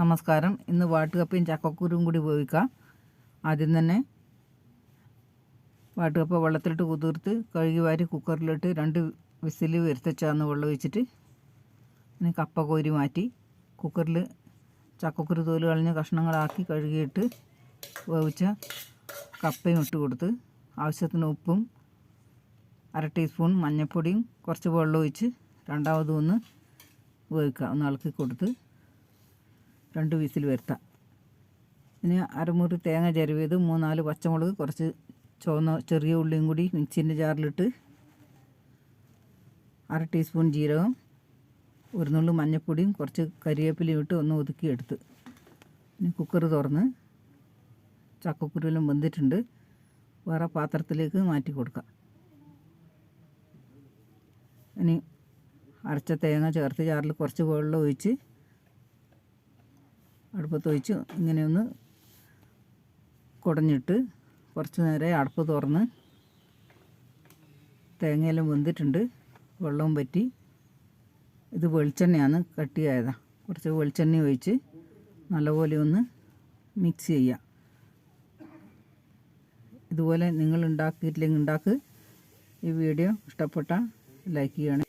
നമസ്കാരം. ഇന്ന് വാട്ടുകപ്പയും ചക്കക്കുരുവും കൂടി ഉപയോഗിക്കാം. ആദ്യം തന്നെ വാട്ടുകപ്പ വെള്ളത്തിലിട്ട് കുതിർത്ത് കഴുകി വാരി കുക്കറിലിട്ട് 2 വിസിൽ വരുത്തിച്ചാന്ന് വെള്ളം ഒഴിച്ചിട്ട് ഇനി കപ്പ കോരി മാറ്റി കുക്കറിൽ ചക്കക്കുരു തോല് കളഞ്ഞ് കഷ്ണങ്ങളാക്കി കഴുകിയിട്ട് വേവിച്ച കപ്പയും ഇട്ട് കൊടുത്ത് ആവശ്യത്തിന് ഉപ്പും 1/2 ടീസ്പൂൺ മഞ്ഞൾപ്പൊടിയും കുറച്ച് വെള്ളം ഒഴിച്ച് രണ്ടാമതും ഒന്ന് വേവിക്കുക. ഒന്ന് ഇളക്കി കൊടുത്ത് 2 വിസിൽ വരുത്താം. ഇനി അരമുറി തേങ്ങ ചിരവിയത് 3-4 പച്ചമുളക് കുറച്ച് ചുവന്ന ചെറിയ ഉള്ളിയും കൂടി മിക്സിൻ്റെ ജാറിലിട്ട് 1/2 ടീസ്പൂൺ ജീരകം 1 നുള്ളു മഞ്ഞൾപ്പൊടിയും കുറച്ച് കരിവേപ്പിലയും ഇട്ട് ഒന്ന് ഒതുക്കിയെടുത്ത് ഇനി കുക്കർ തുറന്ന് ചക്കക്കുരുവെല്ലാം വെന്തിട്ടുണ്ട്. വേറെ പാത്രത്തിലേക്ക് മാറ്റി കൊടുക്കാം. ഇനി അരച്ച തേങ്ങ ചേർത്ത് ജാറിൽ കുറച്ച് വെള്ളം ഒഴിച്ച് അടുപ്പത്ത് ഒഴിച്ച് ഇങ്ങനെയൊന്ന് കുടഞ്ഞിട്ട് കുറച്ച് നേരം അടുപ്പ് തുറന്ന് തേങ്ങയെല്ലാം വെന്തിട്ടുണ്ട്. വെള്ളവും പറ്റി. ഇത് വെളിച്ചെണ്ണയാണ്, കട്ടിയായതാണ്. കുറച്ച് വെളിച്ചെണ്ണ ഒഴിച്ച് നല്ലപോലെ ഒന്ന് മിക്സ് ചെയ്യുക. ഇതുപോലെ നിങ്ങൾ ഉണ്ടാക്കിയിട്ടില്ലെങ്കിൽ ഉണ്ടാക്ക്. ഈ വീഡിയോ ഇഷ്ടപ്പെട്ടാൽ ലൈക്ക് ചെയ്യണം.